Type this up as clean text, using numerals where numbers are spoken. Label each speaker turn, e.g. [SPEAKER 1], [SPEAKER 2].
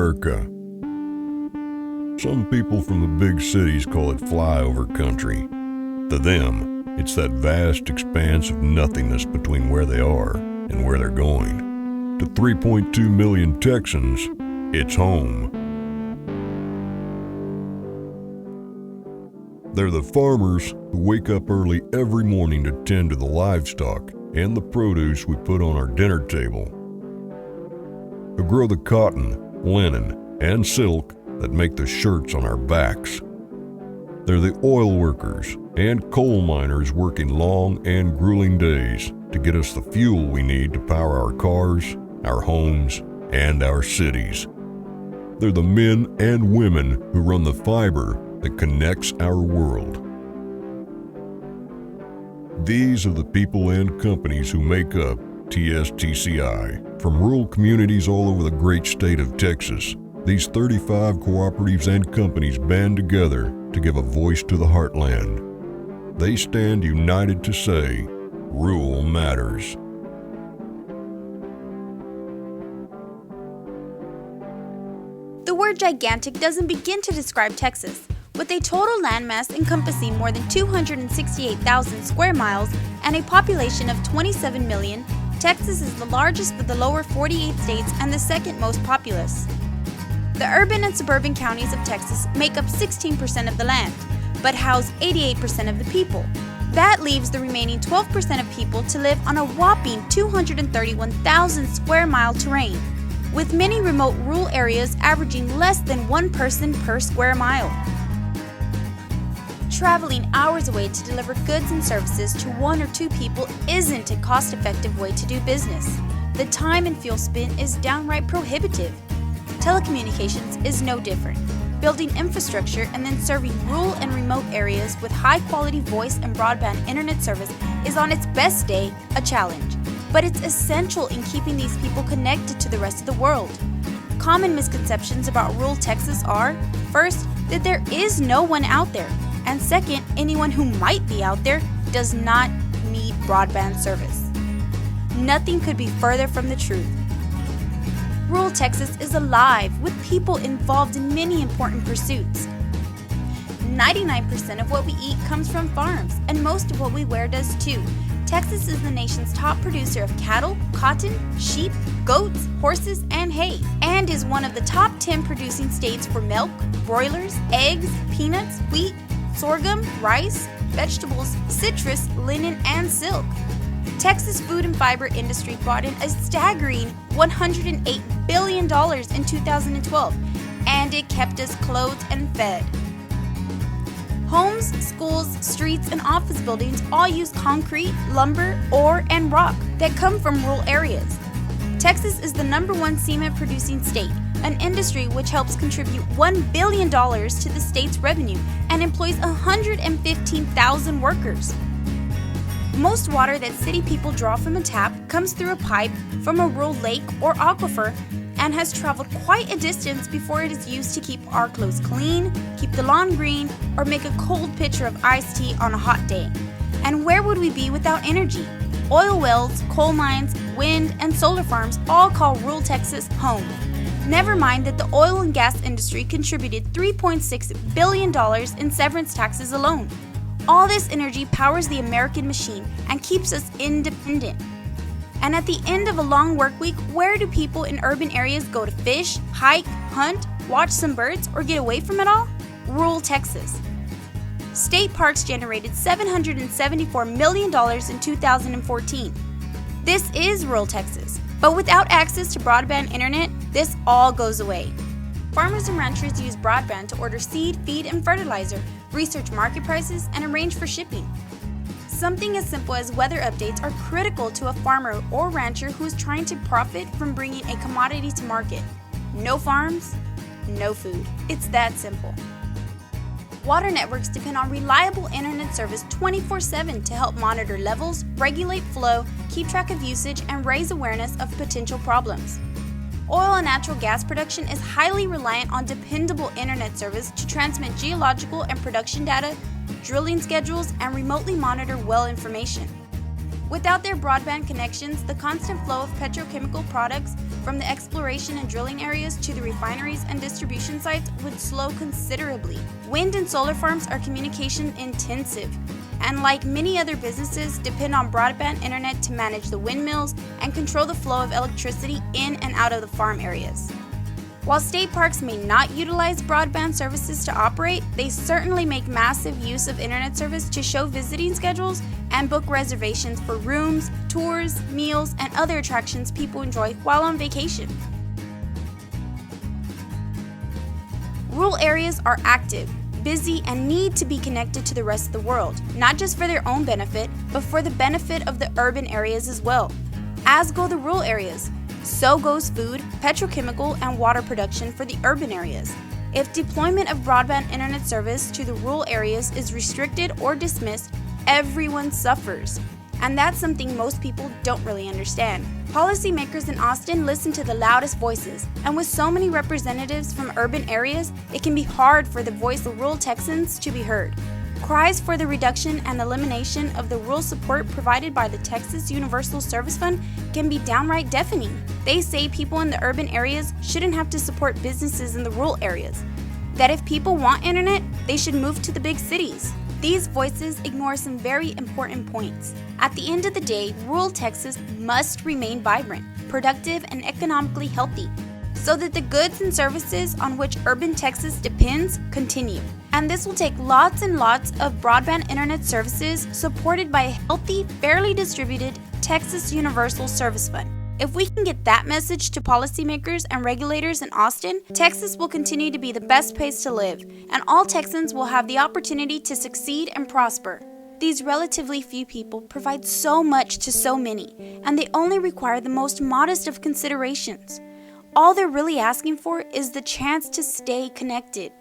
[SPEAKER 1] America. Some people from the big cities call it flyover country. To them, it's that vast expanse of nothingness between where they are and where they're going. To 3.2 million Texans, it's home. They're the farmers who wake up early every morning to tend to the livestock and the produce we put on our dinner table, who grow the cotton, linen, and silk that make the shirts on our backs. They're the oil workers and coal miners working long and grueling days to get us the fuel we need to power our cars, our homes, and our cities. They're the men and women who run the fiber that connects our world. These are the people and companies who make up TSTCI. From rural communities all over the great state of Texas, these 35 cooperatives and companies band together to give a voice to the heartland. They stand united to say, rural matters.
[SPEAKER 2] The word gigantic doesn't begin to describe Texas. With a total landmass encompassing more than 268,000 square miles and a population of 27 million, Texas is the largest of the lower 48 states and the second most populous. The urban and suburban counties of Texas make up 16% of the land, but house 88% of the people. That leaves the remaining 12% of people to live on a whopping 231,000 square mile terrain, with many remote rural areas averaging less than one person per square mile. Traveling hours away to deliver goods and services to one or two people isn't a cost-effective way to do business. The time and fuel spent is downright prohibitive. Telecommunications is no different. Building infrastructure and then serving rural and remote areas with high-quality voice and broadband internet service is on its best day a challenge, but it's essential in keeping these people connected to the rest of the world. Common misconceptions about rural Texas are, first, that there is no one out there, and second, anyone who might be out there does not need broadband service. Nothing could be further from the truth. Rural Texas is alive with people involved in many important pursuits. 99% of what we eat comes from farms, and most of what we wear does too. Texas is the nation's top producer of cattle, cotton, sheep, goats, horses, and hay, and is one of the top 10 producing states for milk, broilers, eggs, peanuts, wheat, sorghum, rice, vegetables, citrus, linen, and silk. Texas food and fiber industry brought in a staggering $108 billion in 2012, and it kept us clothed and fed. Homes, schools, streets, and office buildings all use concrete, lumber, ore, and rock that come from rural areas. Texas is the #1 cement producing state, an industry which helps contribute $1 billion to the state's revenue and employs 115,000 workers. Most water that city people draw from a tap comes through a pipe from a rural lake or aquifer and has traveled quite a distance before it is used to keep our clothes clean, keep the lawn green, or make a cold pitcher of iced tea on a hot day. And where would we be without energy? Oil wells, coal mines, wind, and solar farms all call rural Texas home. Never mind that the oil and gas industry contributed $3.6 billion in severance taxes alone. All this energy powers the American machine and keeps us independent. And at the end of a long work week, where do people in urban areas go to fish, hike, hunt, watch some birds, or get away from it all? Rural Texas. State parks generated $774 million in 2014. This is rural Texas, but without access to broadband internet, this all goes away. Farmers and ranchers use broadband to order seed, feed, and fertilizer, research market prices, and arrange for shipping. Something as simple as weather updates are critical to a farmer or rancher who is trying to profit from bringing a commodity to market. No farms, no food. It's that simple. Water networks depend on reliable internet service 24/7 to help monitor levels, regulate flow, keep track of usage, and raise awareness of potential problems. Oil and natural gas production is highly reliant on dependable internet service to transmit geological and production data, drilling schedules, and remotely monitor well information. Without their broadband connections, the constant flow of petrochemical products from the exploration and drilling areas to the refineries and distribution sites would slow considerably. Wind and solar farms are communication intensive, and like many other businesses, depend on broadband internet to manage the windmills and control the flow of electricity in and out of the farm areas. While state parks may not utilize broadband services to operate, they certainly make massive use of internet service to show visiting schedules and book reservations for rooms, tours, meals, and other attractions people enjoy while on vacation. Rural areas are active, busy, and need to be connected to the rest of the world, not just for their own benefit, but for the benefit of the urban areas as well. As go the rural areas, so goes food, petrochemical, and water production for the urban areas. If deployment of broadband internet service to the rural areas is restricted or dismissed, everyone suffers. And that's something most people don't really understand. Policymakers in Austin listen to the loudest voices, and with so many representatives from urban areas, it can be hard for the voice of rural Texans to be heard. Cries for the reduction and elimination of the rural support provided by the Texas Universal Service Fund can be downright deafening. They say people in the urban areas shouldn't have to support businesses in the rural areas. That if people want internet, they should move to the big cities. These voices ignore some very important points. At the end of the day, rural Texas must remain vibrant, productive, and economically healthy, so that the goods and services on which urban Texas depends continue. And this will take lots and lots of broadband internet services supported by a healthy, fairly distributed Texas Universal Service Fund. If we can get that message to policymakers and regulators in Austin, Texas will continue to be the best place to live, and all Texans will have the opportunity to succeed and prosper. These relatively few people provide so much to so many, and they only require the most modest of considerations. All they're really asking for is the chance to stay connected.